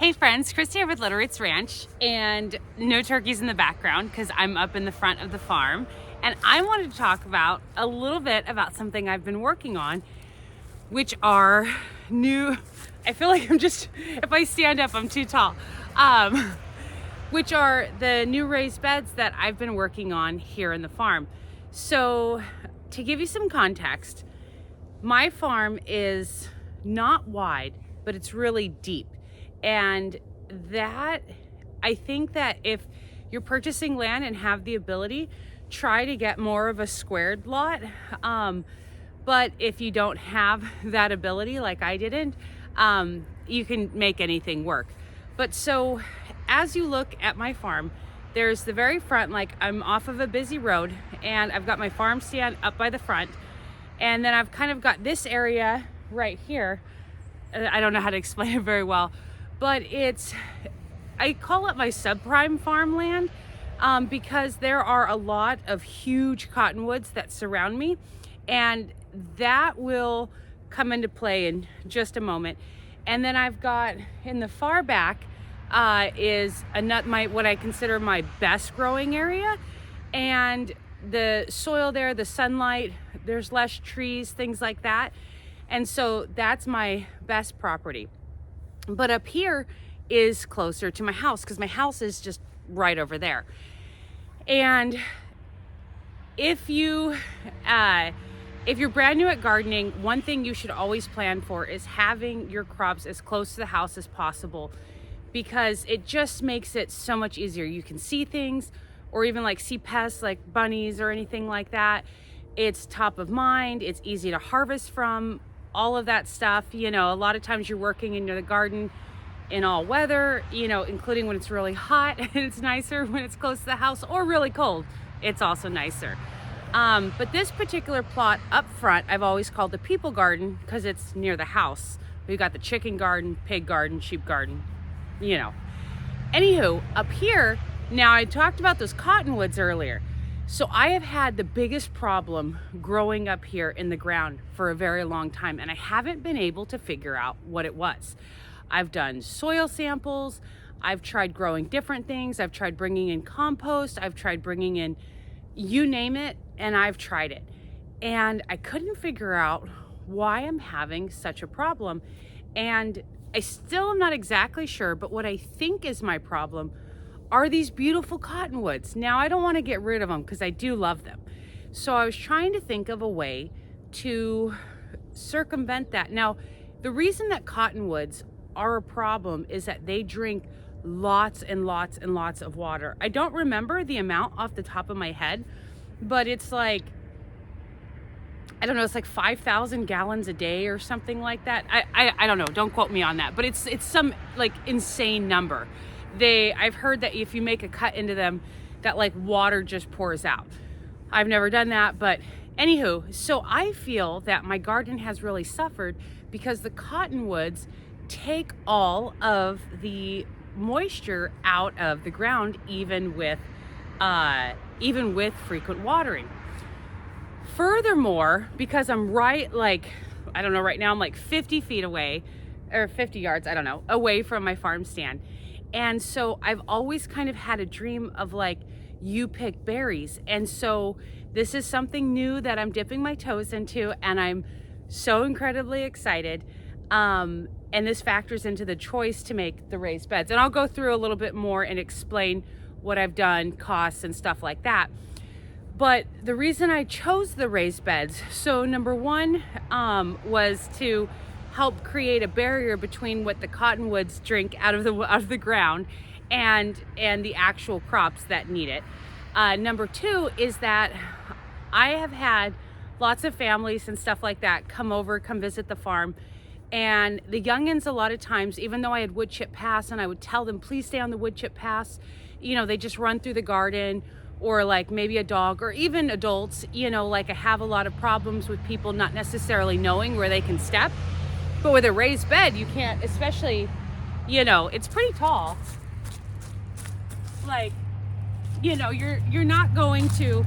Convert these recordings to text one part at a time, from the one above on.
Hey friends, Christy here with Little Ritz Ranch, and no turkeys in the background because I'm up in the front of the farm. And I wanted to talk about a little bit about something I've been working on, which are new, I feel like I'm just, if I stand up, I'm too tall. Which are the new raised beds that I've been working on here in the farm. So to give you some context, my farm is not wide, but it's really deep. And that, I think that if you're purchasing land and have the ability, try to get more of a squared lot. But if you don't have that ability, like I didn't, you can make anything work. But so as you look at my farm, there's the very front, like I'm off of a busy road and I've got my farm stand up by the front. And then I've kind of got this area right here. I don't know how to explain it very well, but I call it my subprime farmland because there are a lot of huge cottonwoods that surround me, and that will come into play in just a moment. And then I've got in the far back is what I consider my best growing area, and the soil there, the sunlight, there's less trees, things like that. And so that's my best property. But up here is closer to my house because my house is just right over there. And if you're brand new at gardening, one thing you should always plan for is having your crops as close to the house as possible, because it just makes it so much easier. You can see things, or even like see pests like bunnies or anything like that. It's top of mind, it's easy to harvest from, all of that stuff. You know, a lot of times you're working in the garden in all weather, you know, including when it's really hot, and it's nicer when it's close to the house, or really cold, it's also nicer. But this particular plot up front, I've always called the people garden because it's near the house. We've got the chicken garden, pig garden, sheep garden, you know. Anywho, up here, now I talked about those cottonwoods earlier. So I have had the biggest problem growing up here in the ground for a very long time, and I haven't been able to figure out what it was. I've done soil samples, I've tried growing different things, I've tried bringing in compost, I've tried bringing in you name it, and I've tried it. And I couldn't figure out why I'm having such a problem. And I still am not exactly sure, but what I think is my problem are these beautiful cottonwoods. Now, I don't want to get rid of them because I do love them. So I was trying to think of a way to circumvent that. Now, the reason that cottonwoods are a problem is that they drink lots and lots and lots of water. I don't remember the amount off the top of my head, but it's like, I don't know, it's like 5,000 gallons a day or something like that. I don't know, don't quote me on that, but it's some like insane number. I've heard that if you make a cut into them, that like water just pours out. I've never done that, but anywho, so I feel that my garden has really suffered because the cottonwoods take all of the moisture out of the ground, even with frequent watering. Furthermore, because I'm right, like, I don't know, right now I'm like 50 feet away, or 50 yards, I don't know, away from my farm stand. And so I've always kind of had a dream of like, you pick berries. And so this is something new that I'm dipping my toes into, and I'm so incredibly excited. And this factors into the choice to make the raised beds. And I'll go through a little bit more and explain what I've done, costs and stuff like that. But the reason I chose the raised beds, so number one was to help create a barrier between what the cottonwoods drink out of the ground and the actual crops that need it. Number two is that I have had lots of families and stuff like that come visit the farm, and the youngins, a lot of times, even though I had wood chip paths and I would tell them please stay on the wood chip paths, you know, they just run through the garden, or like maybe a dog, or even adults, you know, like I have a lot of problems with people not necessarily knowing where they can step. But with a raised bed, you can't, especially, you know, it's pretty tall. Like, you know, you're not going to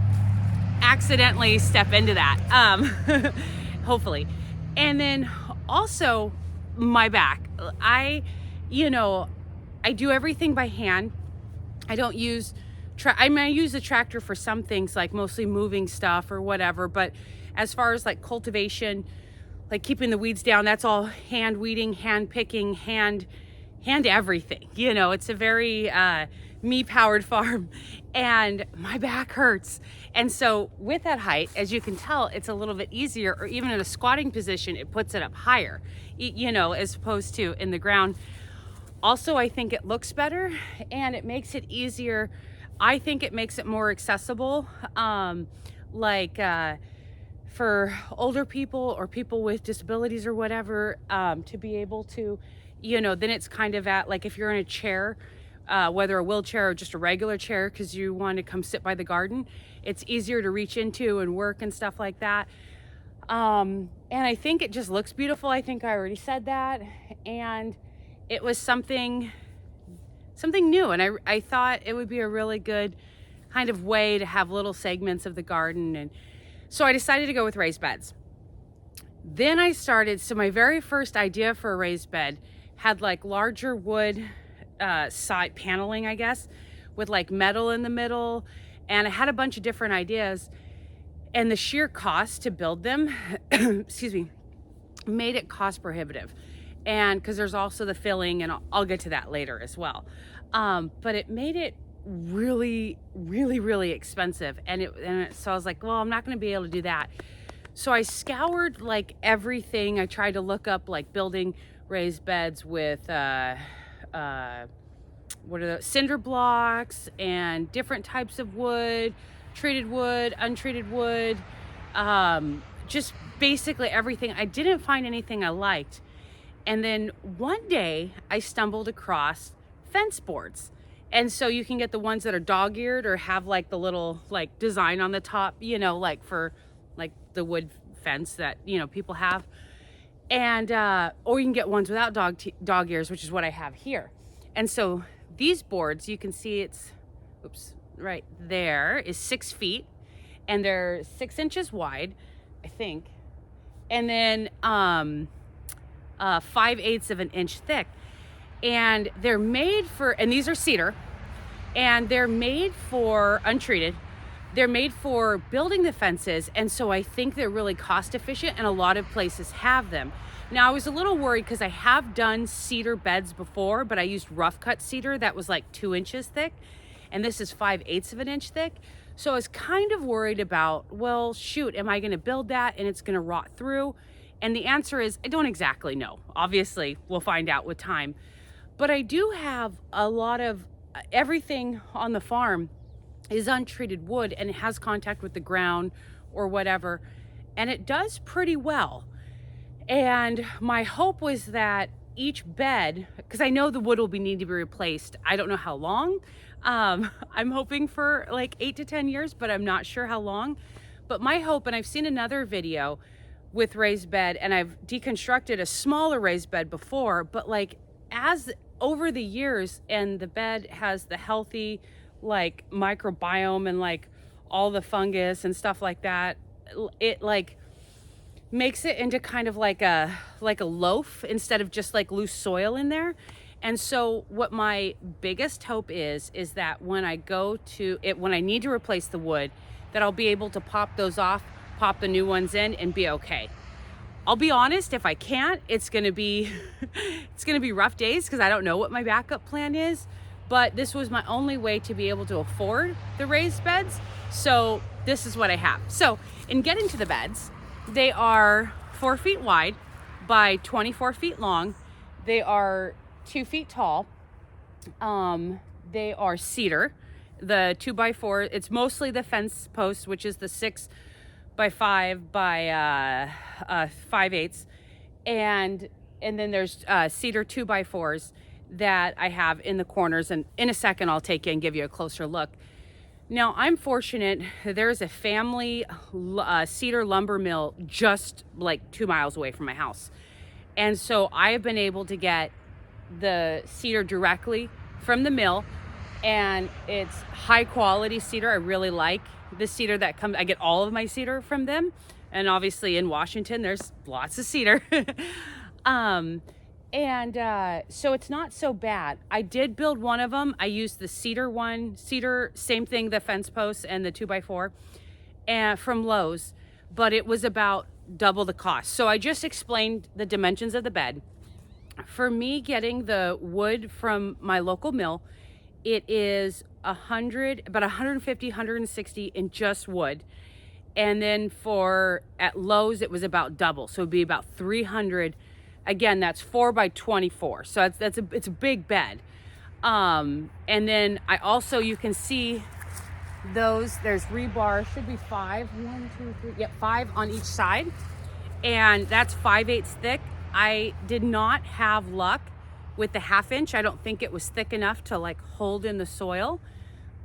accidentally step into that, hopefully. And then also my back. You know, I do everything by hand. I don't use, I use a tractor for some things, like mostly moving stuff or whatever. But as far as like cultivation, like keeping the weeds down, that's all hand weeding, hand picking, hand everything. You know, it's a very me powered farm, and my back hurts. And so with that height, as you can tell, it's a little bit easier, or even in a squatting position, it puts it up higher, you know, as opposed to in the ground. Also, I think it looks better and it makes it easier. I think it makes it more accessible, for older people or people with disabilities or whatever, to be able to, you know, then it's kind of at, like, if you're in a chair, whether a wheelchair or just a regular chair, because you want to come sit by the garden, it's easier to reach into and work and stuff like that. And I think it just looks beautiful. I think I already said that. And it was something new. And I thought it would be a really good kind of way to have little segments of the garden. And so I decided to go with raised beds. Then I started, so my very first idea for a raised bed had like larger wood side paneling, I guess, with like metal in the middle. And I had a bunch of different ideas. And the sheer cost to build them, excuse me, made it cost prohibitive. And because there's also the filling, and I'll get to that later as well. But it made it really, really, really expensive. So I was like, well, I'm not going to be able to do that. So I scoured like everything. I tried to look up like building raised beds with what are those, cinder blocks and different types of wood, treated wood, untreated wood, just basically everything. I didn't find anything I liked. And then one day I stumbled across fence boards. And so you can get the ones that are dog-eared or have like the little like design on the top, you know, like for like the wood fence that, you know, people have. And or you can get ones without dog ears, which is what I have here. And so these boards, you can see it's, oops, right there is 6 feet, and they're 6 inches wide, I think. And then 5/8 of an inch thick. And they're made for, and these are cedar, and they're made for untreated. They're made for building the fences. And so I think they're really cost efficient, and a lot of places have them. Now I was a little worried because I have done cedar beds before, but I used rough cut cedar that was like 2 inches thick. And this is 5/8 of an inch thick. So I was kind of worried about, well, shoot, am I going to build that and it's going to rot through? And the answer is, I don't exactly know. Obviously, we'll find out with time. But I do have a lot of everything on the farm is untreated wood, and it has contact with the ground or whatever, and it does pretty well. And my hope was that each bed, because I know the wood will need to be replaced. I don't know how long. I'm hoping for like 8 to 10 years, but I'm not sure how long. But my hope, and I've seen another video with raised bed, and I've deconstructed a smaller raised bed before, but like as over the years, and the bed has the healthy like microbiome and like all the fungus and stuff like that, it like makes it into kind of like a loaf instead of just like loose soil in there. And so what my biggest hope is that when I go to it, when I need to replace the wood, that I'll be able to pop those off, pop the new ones in, and be okay. I'll be honest, if I can't, it's gonna be rough days, because I don't know what my backup plan is. But this was my only way to be able to afford the raised beds. So this is what I have. So in getting to the beds, they are 4 feet wide by 24 feet long. They are 2 feet tall. They are cedar. The 2x4, it's mostly the fence post, which is the 6 by 5 by 5/8, and then there's cedar 2x4s that I have in the corners, and in a second I'll take you and give you a closer look. Now I'm fortunate, there's a family cedar lumber mill just like 2 miles away from my house, and so I have been able to get the cedar directly from the mill, and it's high quality cedar. I really like the cedar that comes. I get all of my cedar from them, and obviously in Washington there's lots of cedar. And so it's not so bad. I did build one of them. I used the Cedar one. Cedar, same thing, the fence posts and the 2x4 and from Lowe's, but it was about double the cost. So I just explained the dimensions of the bed. For me, getting the wood from my local mill, it is about 150, 160 in just wood. And then for at Lowe's, it was about double. So it'd be about 300. Again, that's 4x24. So it's a big bed. And then I also, you can see those, there's rebar, should be 5, 1, 2, 3, yep, 5 on each side. And that's 5/8 thick. I did not have luck with the 1/2 inch. I don't think it was thick enough to like hold in the soil.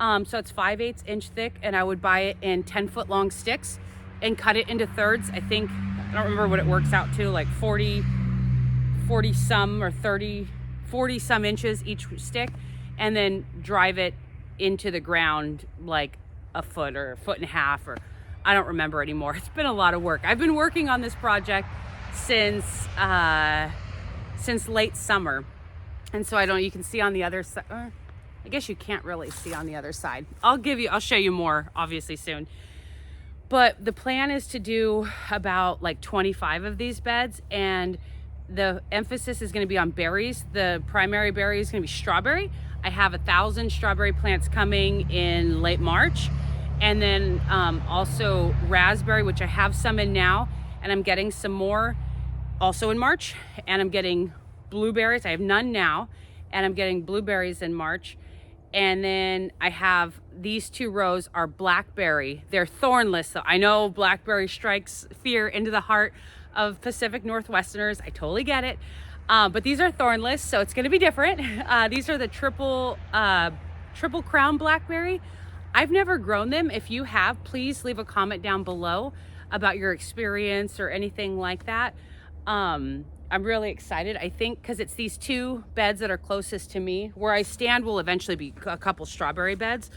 So it's 5/8 inch thick, and I would buy it in 10-foot long sticks and cut it into thirds. I think, I don't remember what it works out to, like 40 some or 30, 40 some inches each stick, and then drive it into the ground like a foot or a foot and a half, or I don't remember anymore. It's been a lot of work. I've been working on this project since late summer. And so you can see on the other side, I guess you can't really see on the other side. I'll show you more obviously soon. But the plan is to do about like 25 of these beds, and the emphasis is going to be on berries. The primary berry is going to be strawberry. I have 1,000 strawberry plants coming in late March, and then also raspberry, which I have some in now, and I'm getting some more also in March. And I'm getting blueberries. I have none now, and I'm getting blueberries in March. And then I have these 2 rows are blackberry. They're thornless. So I know blackberry strikes fear into the heart of Pacific Northwesterners. I totally get it. But these are thornless, so it's going to be different. These are the triple crown blackberry. I've never grown them. If you have, please leave a comment down below about your experience or anything like that. I'm really excited. I think because it's these 2 beds that are closest to me. Where I stand will eventually be a couple strawberry beds.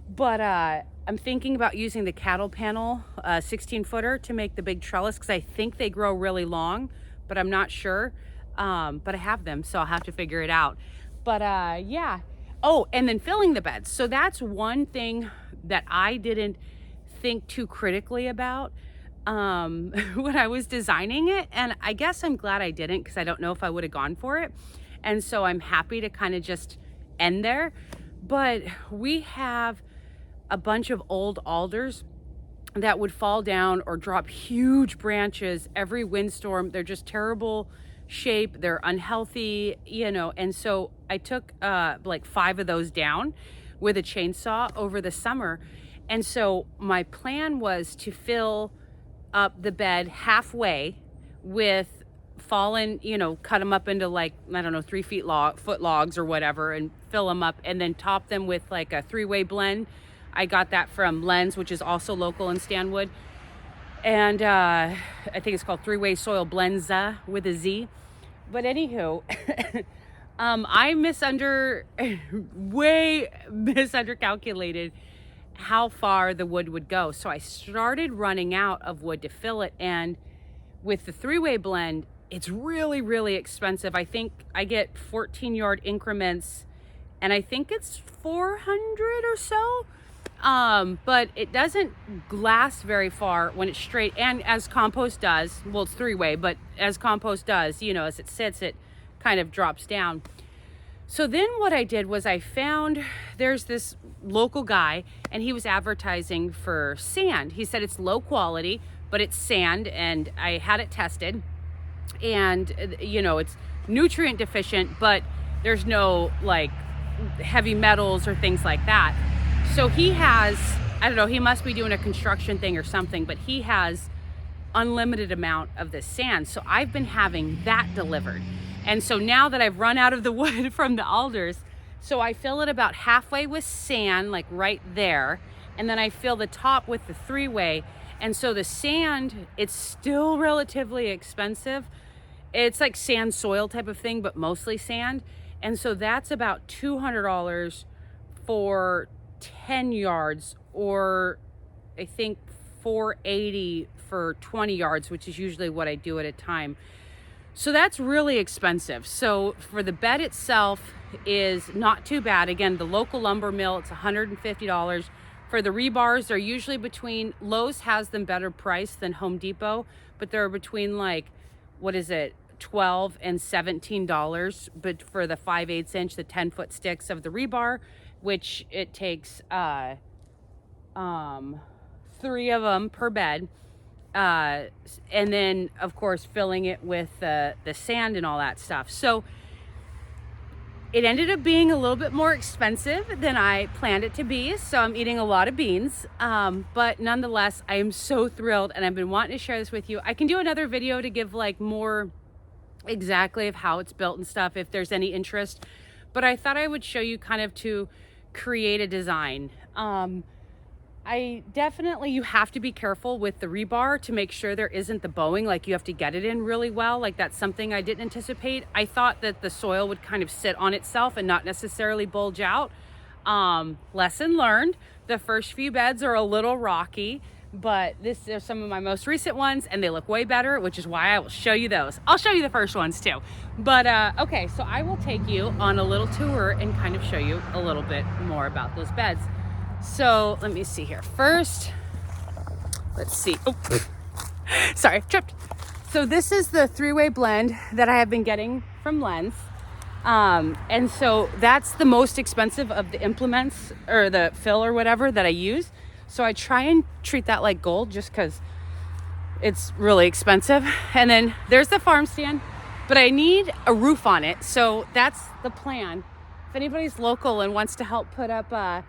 But I'm thinking about using the cattle panel 16-footer to make the big trellis, because I think they grow really long, but I'm not sure. But I have them, so I'll have to figure it out. But yeah. Oh, and then filling the beds. So that's one thing that I didn't think too critically about when I was designing it. And I guess I'm glad I didn't, because I don't know if I would have gone for it. And so I'm happy to kind of just end there. But we have a bunch of old alders that would fall down or drop huge branches every windstorm. They're just terrible shape. They're unhealthy, and so I took like 5 of those down with a chainsaw over the summer. And so my plan was to fill up the bed halfway with fallen, cut them up into like, I don't know, 3-foot logs or whatever, and fill them up, and then top them with like a 3-way blend. I got that from Lens, which is also local in Stanwood. And I think it's called 3-way soil blends with a Z. But anywho, I way misundercalculated how far the wood would go. So I started running out of wood to fill it. And with the 3-way blend, it's really, really expensive. I think I get 14-yard increments, and I think it's 400 or so. But it doesn't last very far when it's straight. And as compost does, well, it's 3-way, but as compost does, as it sits, it kind of drops down. So then what I did was I found there's this local guy, and he was advertising for sand. He said it's low quality, but it's sand, and I had it tested, and it's nutrient deficient, but there's no like heavy metals or things like that. So he has, I don't know, he must be doing a construction thing or something, but he has unlimited amount of this sand. So I've been having that delivered. And so now that I've run out of the wood from the alders, so I fill it about halfway with sand, like right there. And then I fill the top with the 3-way. And so the sand, it's still relatively expensive. It's like sand soil type of thing, but mostly sand. And so that's about $200 for 10 yards, or I think $480 for 20 yards, which is usually what I do at a time. So that's really expensive. So for the bed itself is not too bad. Again, the local lumber mill, it's $150. For the rebars, they're usually between, Lowe's has them better priced than Home Depot, but they're between like, what is it, $12 and $17. But for the 5/8 inch, the 10-foot sticks of the rebar, which it takes 3 of them per bed. And then of course filling it with the sand and all that stuff. So it ended up being a little bit more expensive than I planned it to be. So I'm eating a lot of beans. But nonetheless, I am so thrilled, and I've been wanting to share this with you. I can do another video to give like more exactly of how it's built and stuff if there's any interest. But I thought I would show you kind of to create a design. You have to be careful with the rebar to make sure there isn't the bowing, like you have to get it in really well. Like that's something I didn't anticipate. I thought that the soil would kind of sit on itself and not necessarily bulge out. Lesson learned. The first few beds are a little rocky, but this are some of my most recent ones and they look way better, which is why I will show you those. I'll show you the first ones too. But okay, so I will take you on a little tour and kind of show you a little bit more about those beds. So let me see here. First, let's see. Oh, sorry, tripped. So this is the 3-way blend that I have been getting from Lens. And so that's the most expensive of the implements or the fill or whatever that I use. So I try and treat that like gold just because it's really expensive. And then there's the farm stand, but I need a roof on it. So that's the plan. If anybody's local and wants to help put up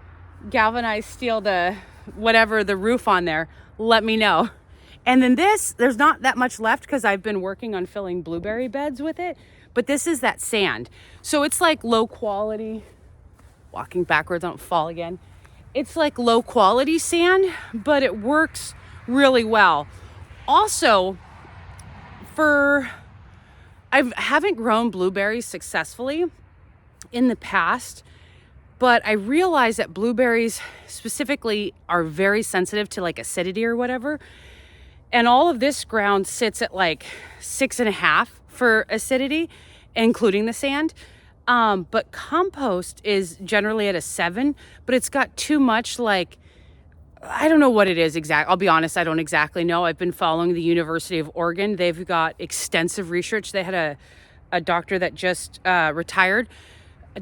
galvanized steel to whatever the roof on there, let me know. And then this, there's not that much left because I've been working on filling blueberry beds with it, but this is that sand. So it's like low quality, walking backwards, I don't fall again. It's like low quality sand, but it works really well. Also, I haven't grown blueberries successfully in the past, but I realized that blueberries specifically are very sensitive to like acidity or whatever. And all of this ground sits at like 6.5 for acidity, including the sand. But compost is generally at a 7, but it's got too much like, I don't know what it is exactly. I'll be honest, I don't exactly know. I've been following the University of Oregon. They've got extensive research. They had a doctor that just retired.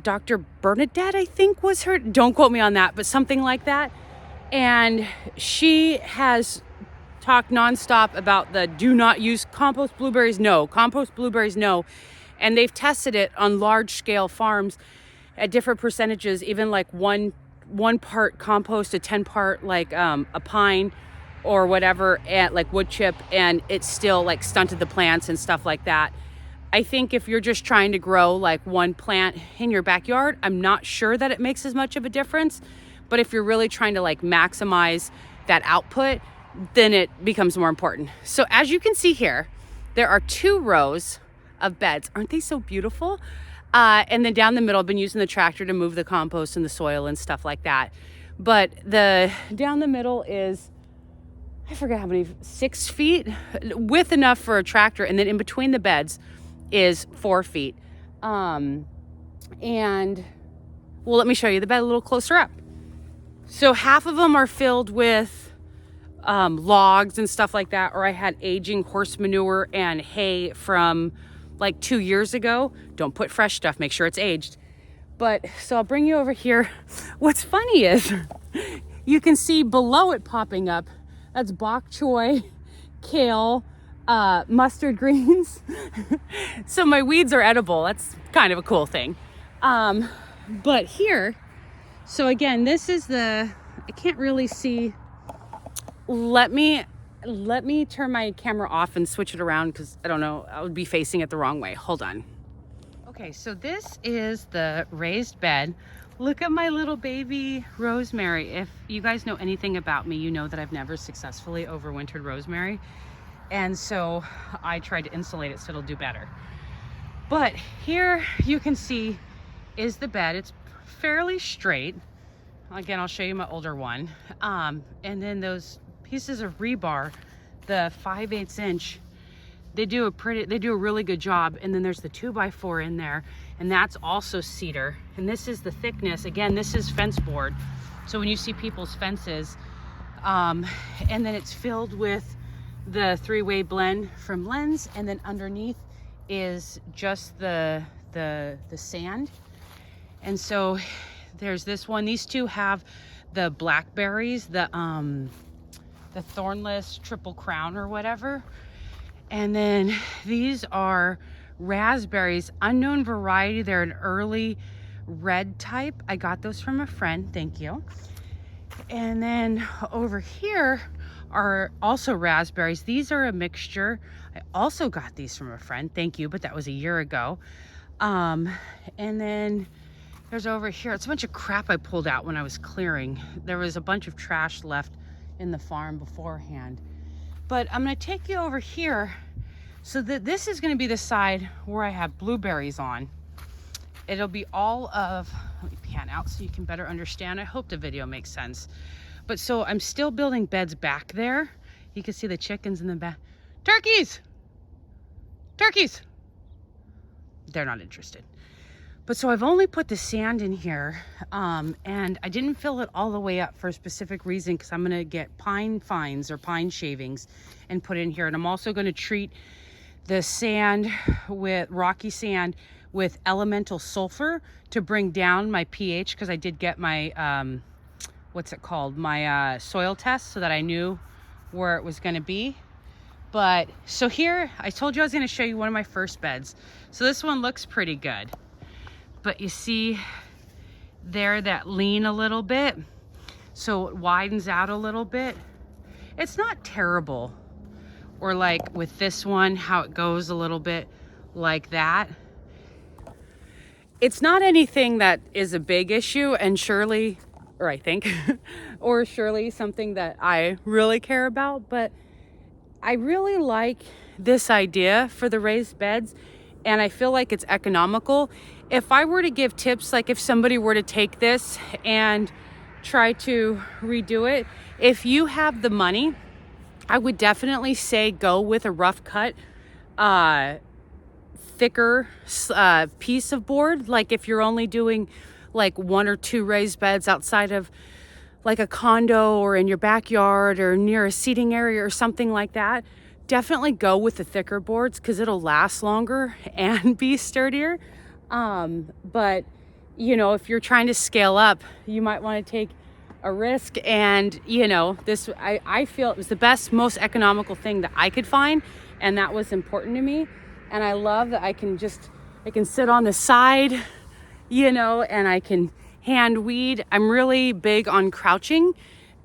Dr. Bernadette, I think was her. Don't quote me on that, but something like that. And she has talked nonstop about the do not use compost blueberries, no. Compost blueberries, no. And they've tested it on large scale farms at different percentages, even like one part compost to 10 part like a pine or whatever, at like wood chip, and it still like stunted the plants and stuff like that. I think if you're just trying to grow like one plant in your backyard, I'm not sure that it makes as much of a difference. But if you're really trying to like maximize that output, then it becomes more important. So as you can see here, there are 2 rows of beds. Aren't they so beautiful? And then down the middle, I've been using the tractor to move the compost and the soil and stuff like that. But down the middle is, I forget how many, 6 feet, width enough for a tractor. And then in between the beds is 4 feet. And well, let me show you the bed a little closer up. So half of them are filled with logs and stuff like that, or I had aging horse manure and hay from like 2 years ago. Don't put fresh stuff, make sure it's aged. But so I'll bring you over here. What's funny is you can see below it popping up, that's bok choy, kale, mustard greens. So my weeds are edible. That's kind of a cool thing. But here, so again, this is I can't really see. Let me turn my camera off and switch it around because I don't know, I would be facing it the wrong way. Hold on. Okay, so this is the raised bed. Look at my little baby rosemary. If you guys know anything about me, you know that I've never successfully overwintered rosemary. And so I tried to insulate it so it'll do better. But here you can see is the bed. It's fairly straight. Again, I'll show you my older one. And then those pieces of rebar, the 5/8 inch, they do a really good job. And then there's the 2x4 in there, and that's also cedar. And this is the thickness. Again, this is fence board. So when you see people's fences, and then it's filled with the 3-way blend from Lens, and then underneath is just the sand. And so there's this one. These two have the blackberries, the thornless triple crown or whatever. And then these are raspberries, unknown variety. They're an early red type. I got those from a friend, thank you. And then over here are also raspberries. These are a mixture. I also got these from a friend, thank you, but that was a year ago. And then there's over here, it's a bunch of crap I pulled out when I was clearing. There was a bunch of trash left in the farm beforehand. But I'm gonna take you over here. So that this is gonna be the side where I have blueberries on. It'll be all of, let me pan out so you can better understand. I hope the video makes sense. But so I'm still building beds back there. You can see the chickens in the back. Turkeys! Turkeys! They're not interested. But so I've only put the sand in here, and I didn't fill it all the way up for a specific reason, because I'm gonna get pine fines or pine shavings and put in here. And I'm also gonna treat the sand with rocky sand with elemental sulfur to bring down my pH, because I did get my, what's it called? My soil test, so that I knew where it was gonna be. But so here, I told you I was gonna show you one of my first beds. So this one looks pretty good. But you see there that lean a little bit, so it widens out a little bit. It's not terrible. Or like with this one, how it goes a little bit like that. It's not anything that is a big issue, and surely, or I think, or surely something that I really care about, but I really like this idea for the raised beds, and I feel like it's economical. If I were to give tips, like if somebody were to take this and try to redo it, if you have the money, I would definitely say go with a rough cut, thicker piece of board. Like if you're only doing like 1 or 2 raised beds outside of like a condo or in your backyard or near a seating area or something like that, definitely go with the thicker boards, because it'll last longer and be sturdier. But you know, if you're trying to scale up, you might want to take a risk. And you know, this, I feel it was the best, most economical thing that I could find, and that was important to me. And I love that I can sit on the side, you know, and I can hand weed. I'm really big on crouching,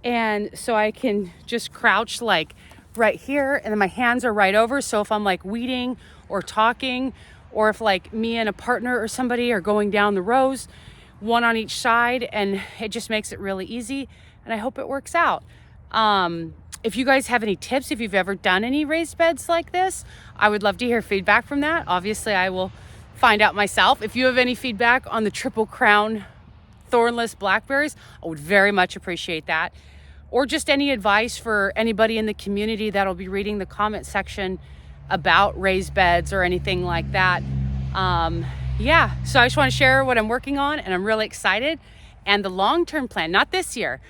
and so I can just crouch like right here, and then my hands are right over. So if I'm like weeding or talking, or if like me and a partner or somebody are going down the rows, one on each side, and it just makes it really easy, and I hope it works out. If you guys have any tips, if you've ever done any raised beds like this, I would love to hear feedback from that. Obviously, I will find out myself. If you have any feedback on the triple crown thornless blackberries, I would very much appreciate that. Or just any advice for anybody in the community that'll be reading the comment section about raised beds or anything like that. Yeah, so I just want to share what I'm working on, and I'm really excited. And the long-term plan, not this year,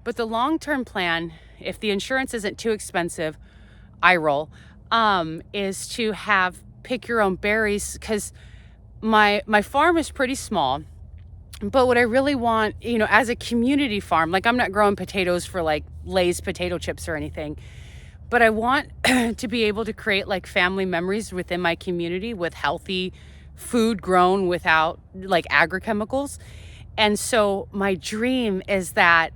but the long-term plan, if the insurance isn't too expensive, I roll, is to have pick your own berries, because my farm is pretty small. But what I really want, you know, as a community farm, like I'm not growing potatoes for like Lay's potato chips or anything, but I want to be able to create like family memories within my community with healthy food grown without like agrochemicals. And so my dream is that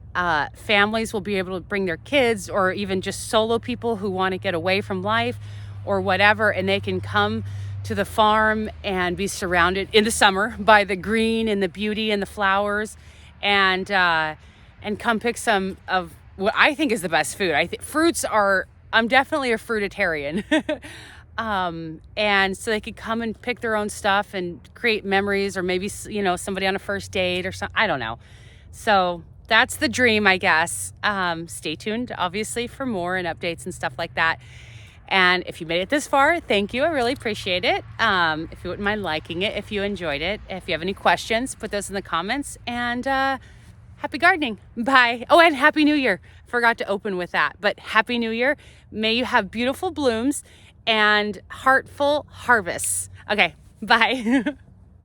families will be able to bring their kids, or even just solo people who want to get away from life or whatever, and they can come to the farm and be surrounded in the summer by the green and the beauty and the flowers, and come pick some of what I think is the best food. I think fruits are, I'm definitely a fruitarian. And so they could come and pick their own stuff and create memories, or maybe, you know, somebody on a first date or something. I don't know. So that's the dream, I guess. Stay tuned, obviously, for more and updates and stuff like that. And if you made it this far, thank you. I really appreciate it. If you wouldn't mind liking it, if you enjoyed it. If you have any questions, put those in the comments. And happy gardening. Bye. Oh, and Happy New Year. Forgot to open with that. But Happy New Year. May you have beautiful blooms and heartful harvests. Okay, bye.